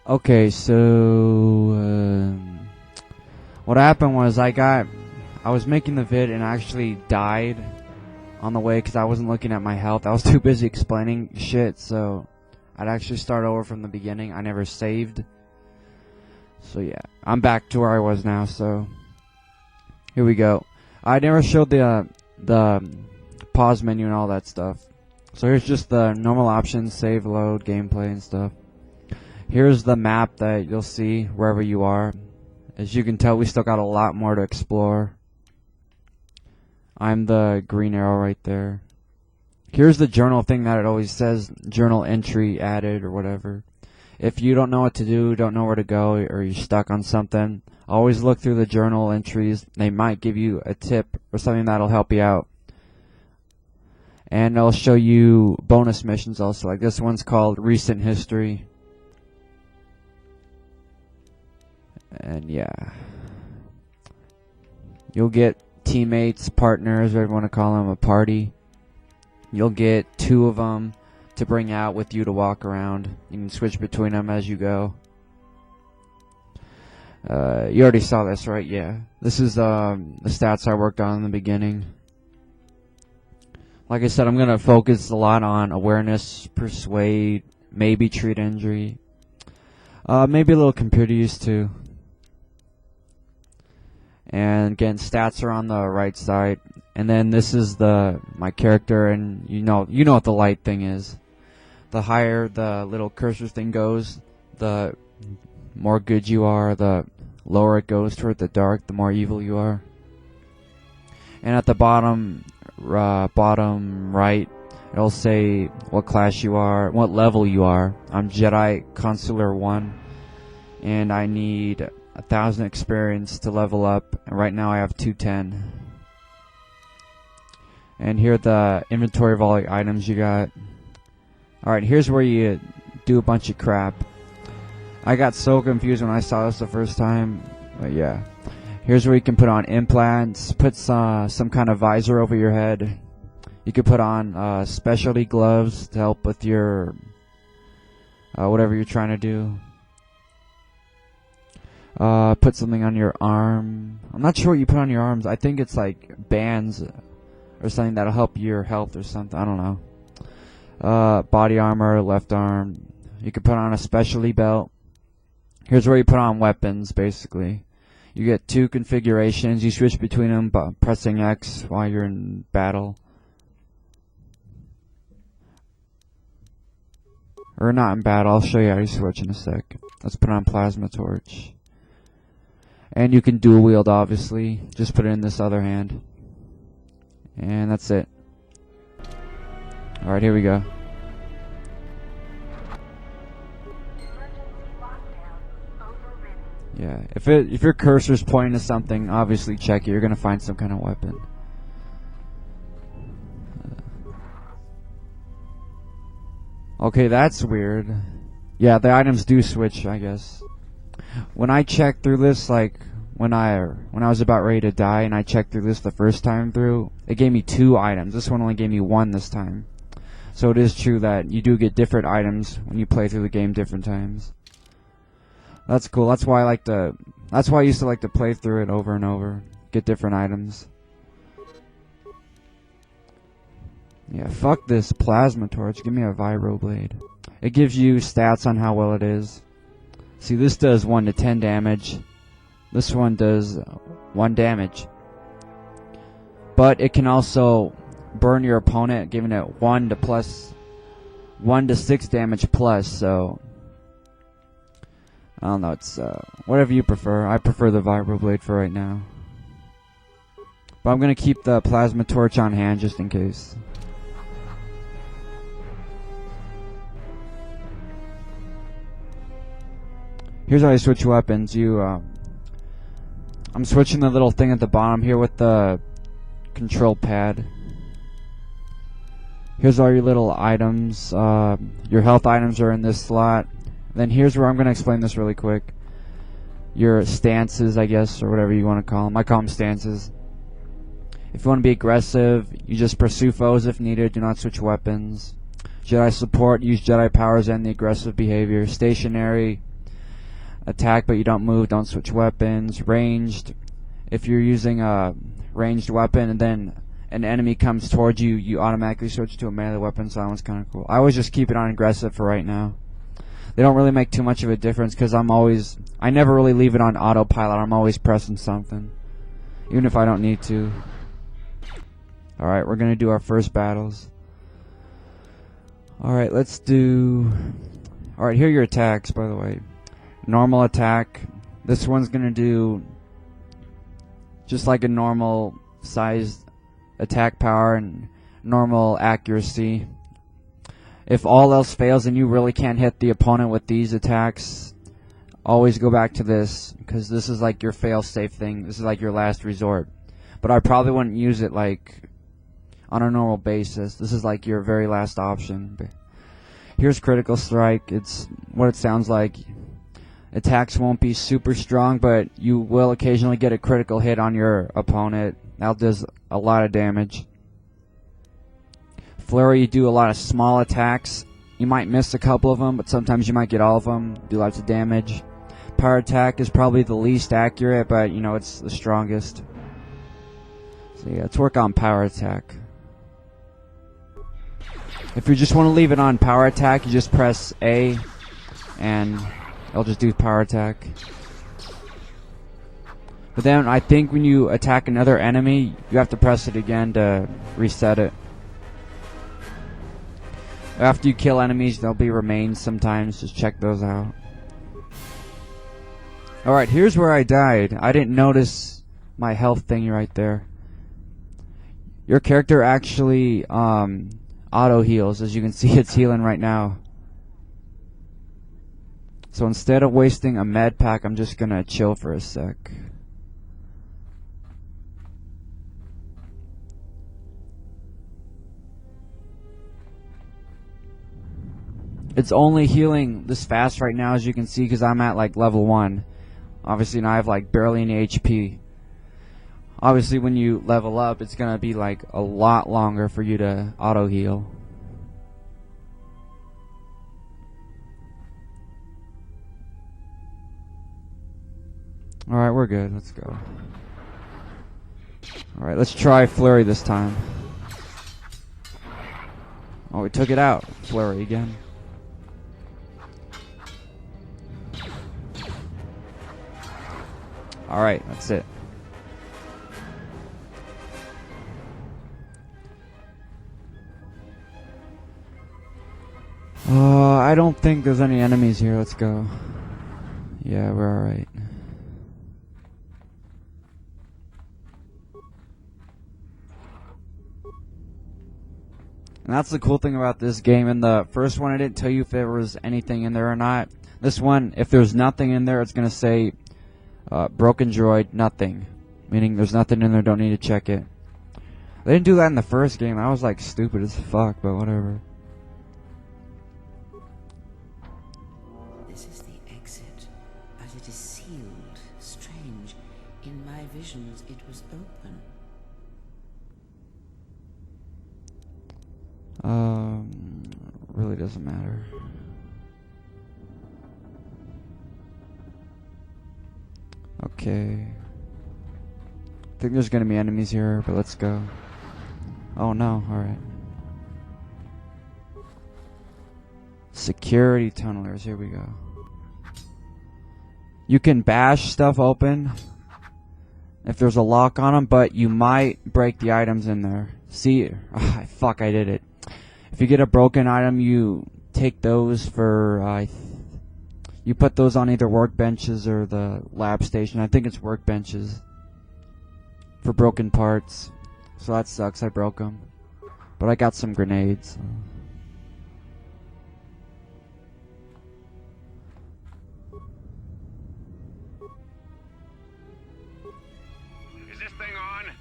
Okay, so what happened was I was making the vid and I actually died on the way because I wasn't looking at my health. I was too busy explaining shit, so I'd actually start over from the beginning. I never saved. So yeah, I'm back to where I was now, so here we go. I never showed the pause menu and all that stuff. So here's just the normal options, save, load, gameplay and stuff. Here's the map that you'll see wherever you are. As you can tell, we still got a lot more to explore. I'm the green arrow right there. Here's the journal thing that it always says, journal entry added or whatever. If you don't know what to do, don't know where to go, or you're stuck on something, always look through the journal entries. They might give you a tip or something that'll help you out. And they'll show you bonus missions also, like this one's called Recent History. And yeah, you'll get teammates, partners, whatever you want to call them, a party. You'll get 2 of them to bring out with you to walk around. You can switch between them as you go. You already saw this, right? Yeah. This is the stats I worked on in the beginning. Like I said, I'm going to focus a lot on awareness, persuade, maybe treat injury. Maybe a little computer use too. And again, stats are on the right side. And then this is my character, and you know what the light thing is. The higher the little cursor thing goes, the more good you are. The lower it goes toward the dark, the more evil you are. And at the bottom right, it'll say what class you are, what level you are. I'm Jedi Consular 1, and I need 1,000 experience to level up, and right now I have 210. And here are the inventory of all the items you got. Alright, here's where you do a bunch of crap. I got so confused when I saw this the first time, but yeah. Here's where you can put on implants, put some kind of visor over your head. You could put on specialty gloves to help with your whatever you're trying to do. Put something on your arm. I'm not sure what you put on your arms. I think it's like bands or something that'll help your health or something. I don't know. Body armor, left arm. You could put on a specialty belt. Here's where you put on weapons, basically. You get 2 configurations. You switch between them by pressing X while you're in battle. Or not in battle. I'll show you how you switch in a sec. Let's put on plasma torch. And you can dual wield, obviously. Just put it in this other hand. And that's it. Alright, here we go. Yeah, if your cursor's pointing to something, obviously check it. You're gonna find some kind of weapon. Okay, that's weird. Yeah, the items do switch, I guess. When I checked through this, like when I was about ready to die, and I checked through this the first time through, it gave me 2 items. This one only gave me 1 this time. So it is true that you do get different items when you play through the game different times. That's cool. That's why I used to like to play through it over and over. Get different items. Yeah, fuck this plasma torch. Give me a vibroblade. It gives you stats on how well it is. See, this does 1 to 10 damage. This one does 1 damage. But it can also burn your opponent, giving it 1 to 6 damage plus, so I don't know, it's whatever you prefer. I prefer the vibroblade for right now. But I'm gonna keep the plasma torch on hand just in case. Here's how you switch weapons. I'm switching the little thing at the bottom here with the control pad. Here's all your little items. Your health items are in this slot. Then here's where I'm going to explain this really quick. Your stances, I guess, or whatever you want to call them. I call them stances. If you want to be aggressive, you just pursue foes if needed. Do not switch weapons. Jedi support, use Jedi powers and the aggressive behavior. Stationary, attack but you don't move, don't switch weapons. Ranged, if you're using a ranged weapon and then an enemy comes towards you, you automatically switch to a melee weapon, so that one's kind of cool. I always just keep it on aggressive for right now. They don't really make too much of a difference because I never really leave it on autopilot. I'm always pressing something, even if I don't need to. Alright, we're going to do our first battles. Alright, let's do... Alright, here are your attacks, by the way. Normal attack. This one's going to do just like a normal sized attack power and normal accuracy. If all else fails and you really can't hit the opponent with these attacks, always go back to this, because this is like your fail-safe thing. This is like your last resort. But I probably wouldn't use it like on a normal basis. This is like your very last option. Here's critical strike. It's what it sounds like. Attacks won't be super strong, but you will occasionally get a critical hit on your opponent. That does a lot of damage. Flurry, you do a lot of small attacks. You might miss a couple of them, but sometimes you might get all of them. Do lots of damage. Power attack is probably the least accurate, but you know, it's the strongest. So yeah, let's work on power attack. If you just want to leave it on power attack, you just press A and it'll just do power attack. But then I think when you attack another enemy, you have to press it again to reset it. After you kill enemies, there'll be remains sometimes. Just check those out. Alright, here's where I died. I didn't notice my health thingy right there. Your character actually auto heals. As you can see, it's healing right now. So instead of wasting a med pack, I'm just gonna chill for a sec. It's only healing this fast right now, as you can see, because I'm at like level 1. Obviously, and I have like barely any HP. Obviously, when you level up, it's gonna be like a lot longer for you to auto heal. Alright, we're good. Let's go. Alright, let's try Flurry this time. Oh, we took it out. Flurry again. Alright, that's it. I don't think there's any enemies here. Let's go. Yeah, we're alright. And that's the cool thing about this game. In the first one, I didn't tell you if there was anything in there or not. This one, if there's nothing in there, it's going to say broken droid, nothing. Meaning there's nothing in there, don't need to check it. They didn't do that in the first game. I was like stupid as fuck, but whatever. This is the exit, but it is sealed. Strange. In my visions, it was open. Really doesn't matter. Okay. I think there's gonna be enemies here, but let's go. Oh no, alright. Security tunnelers, here we go. You can bash stuff open if there's a lock on them, but you might break the items in there. See, fuck, I did it. If you get a broken item, you take those for, you put those on either workbenches or the lab station. I think it's workbenches for broken parts. So that sucks, I broke them. But I got some grenades. Is this thing on?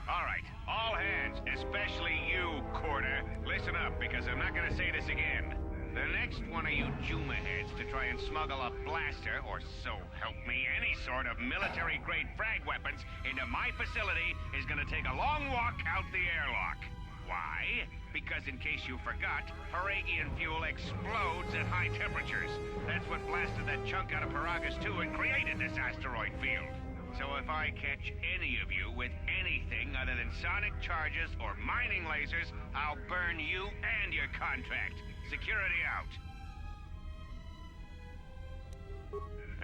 Alright, all hands, especially you, KOTOR. Listen up, because I'm not gonna say this again. The next one of you Juma heads to try and smuggle a blaster, or so help me, any sort of military-grade frag weapons into my facility is gonna take a long walk out the airlock. Why? Because in case you forgot, Peragian fuel explodes at high temperatures. That's what blasted that that chunk out of Peragus too and created this asteroid field. So if I catch any of you with anything other than sonic charges or mining lasers, I'll burn you and your contract. Security out.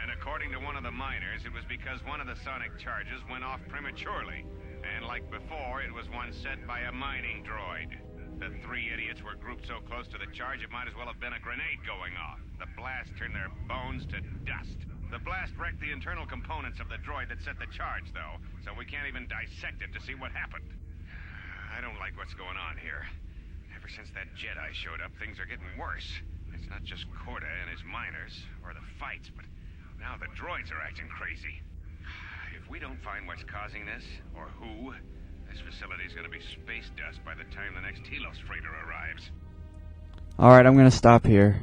And according to one of the miners, it was because one of the sonic charges went off prematurely. And like before, it was one set by a mining droid. The three idiots were grouped so close to the charge, it might as well have been a grenade going off. The blast turned their bones to dust. The blast wrecked the internal components of the droid that set the charge, though, so we can't even dissect it to see what happened. I don't like what's going on here. Ever since that Jedi showed up, things are getting worse. It's not just Korta and his miners, or the fights, but now the droids are acting crazy. If we don't find what's causing this, or who, this facility's gonna be space dust by the time the next Telos freighter arrives. Alright, I'm gonna stop here.